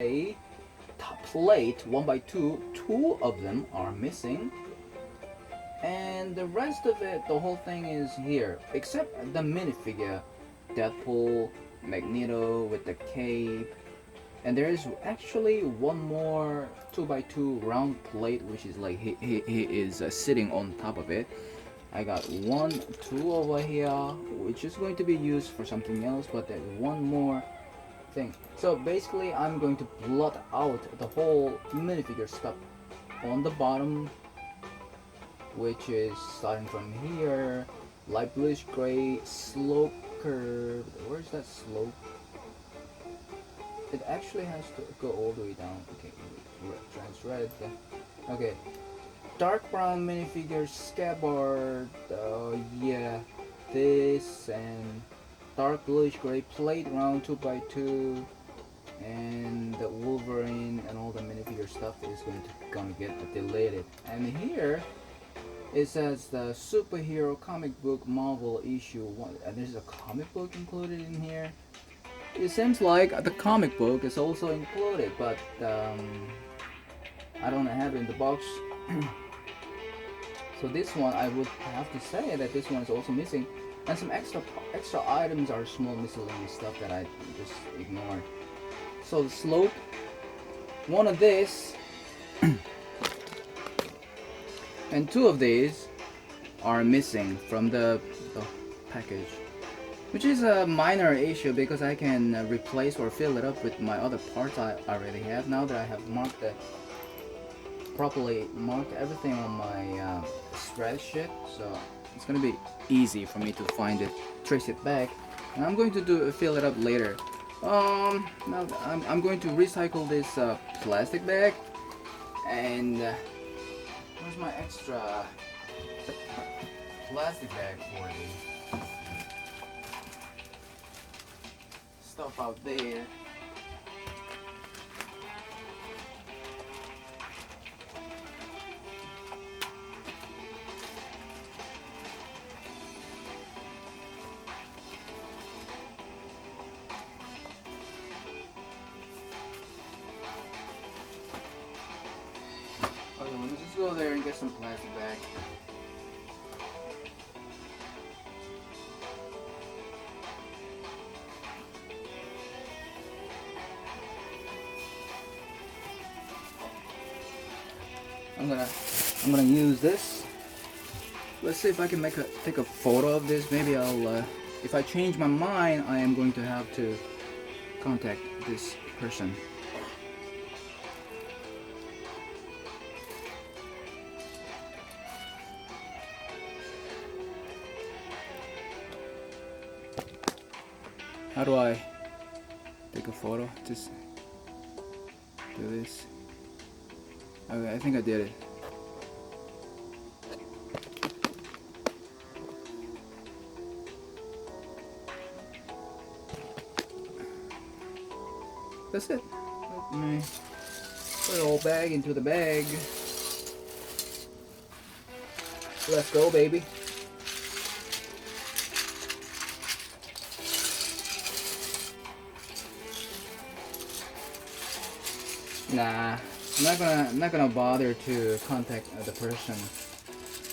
a top plate 1x2. Two of them are missing, and the rest of it, the whole thing is here, except the minifigure, Deadpool, Magneto with the cape, and there is actually one more 2x2 round plate, which is like he is sitting on top of it. I got two over here, which is going to be used for something else, but there's one more thing. So basically, I'm going to blot out the whole minifigure stuff on the bottom, which is starting from here, light bluish gray, slope curve. Where's that slope? It actually has to go all the way down. Okay, trans red. Okay, dark brown minifigure scabbard. Yeah, this and dark bluish gray plate round 2x2, and the Wolverine and all the minifigure stuff is gonna get deleted. And here it says the superhero comic book Marvel issue 1, and there's a comic book included in here. It seems like the comic book is also included, but I don't have it in the box. So this one, I would have to say that this one is also missing, and some extra items are small miscellaneous stuff that I just ignored. So the slope, one of this, and two of these are missing from the package, which is a minor issue because I can replace or fill it up with my other parts I already have. Now that I have properly marked everything on my spreadsheet, so it's gonna be easy for me to find it, trace it back, and I'm going to fill it up later. Now I'm going to recycle this plastic bag, and where's my extra plastic bag for the stuff out there? Okay, let me just go there and get some plastic bag. I'm gonna use this. Let's see if I can take a photo of this. Maybe I'll if I change my mind, I am going to have to contact this person. How do I take a photo? Just do this. Okay, I think I did it. That's it. Let me put the whole bag into the bag. Let's go, baby. Nah, I'm not gonna bother to contact the person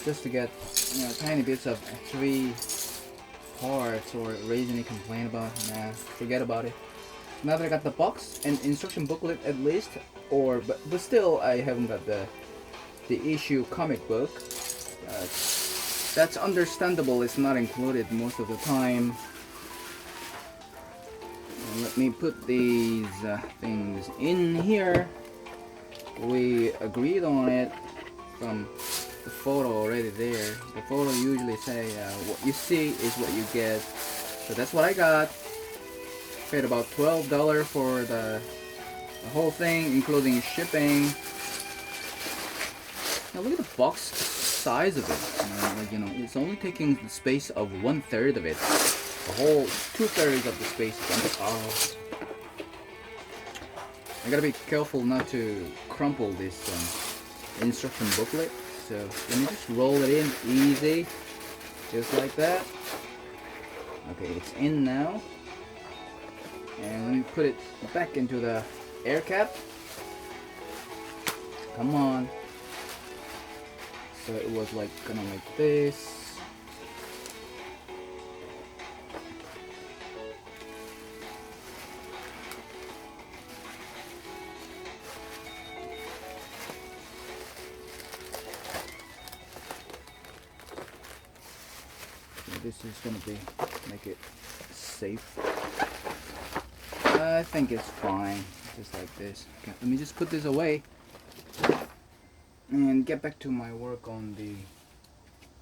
just to get, you know, tiny bits of 3 parts or raise any complaint about. Nah, forget about it. Now that I got the box and instruction booklet at least, but still I haven't got the issue comic book. That's understandable. It's not included most of the time. Let me put these things in here. We agreed on it from the photo already there. The photo usually say what you see is what you get. So that's what I got. Paid about $12 for the whole thing, including shipping. Now look at the box size of it. Like, you know, it's only taking the space of 1/3 of it. The whole 2/3 of the space is on the top. I gotta be careful not to crumple this instruction booklet. So let me just roll it in easy, just like that. Okay, it's in now. And let me put it back into the air cap. Come on. So it was like kind of like this. This is gonna be make it safe. I think it's fine, just like this. Okay, let me just put this away and get back to my work on the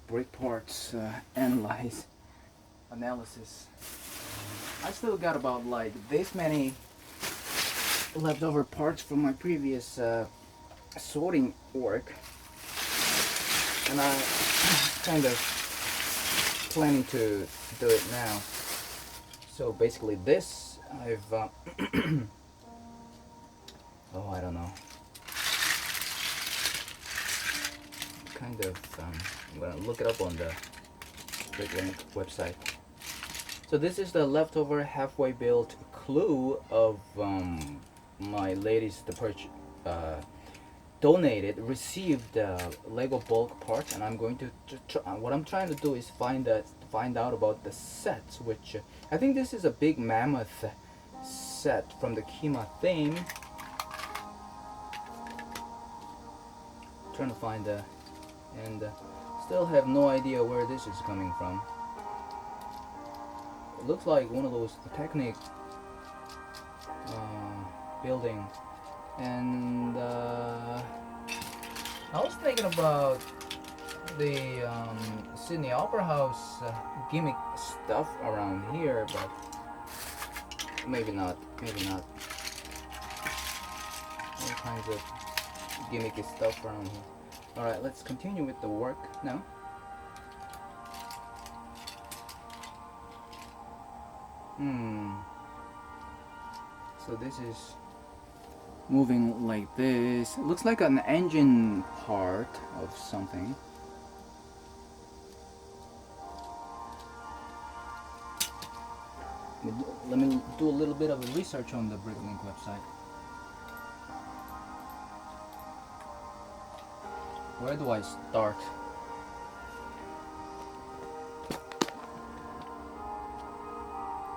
brake parts analysis. I still got about like this many leftover parts from my previous sorting work, and I kind of planning to do it now. So basically this I've oh, I don't know, kind of I'm gonna look it up on the Bricklink website. So this is the leftover halfway built clue of my latest purchase, received Lego bulk parts, and I'm going to what I'm trying to do is find out about the sets, which I think this is a big mammoth set from the Kima theme. Trying to find and still have no idea where this is coming from. It looks like one of those Technic building, and I was thinking about the Sydney Opera House gimmick stuff around here, but maybe not. All kinds of gimmicky stuff around here. Alright, let's continue with the work now. So this is moving like this. It looks like an engine part of something. Let me do a little bit of a research on the Bricklink website. Where do I start?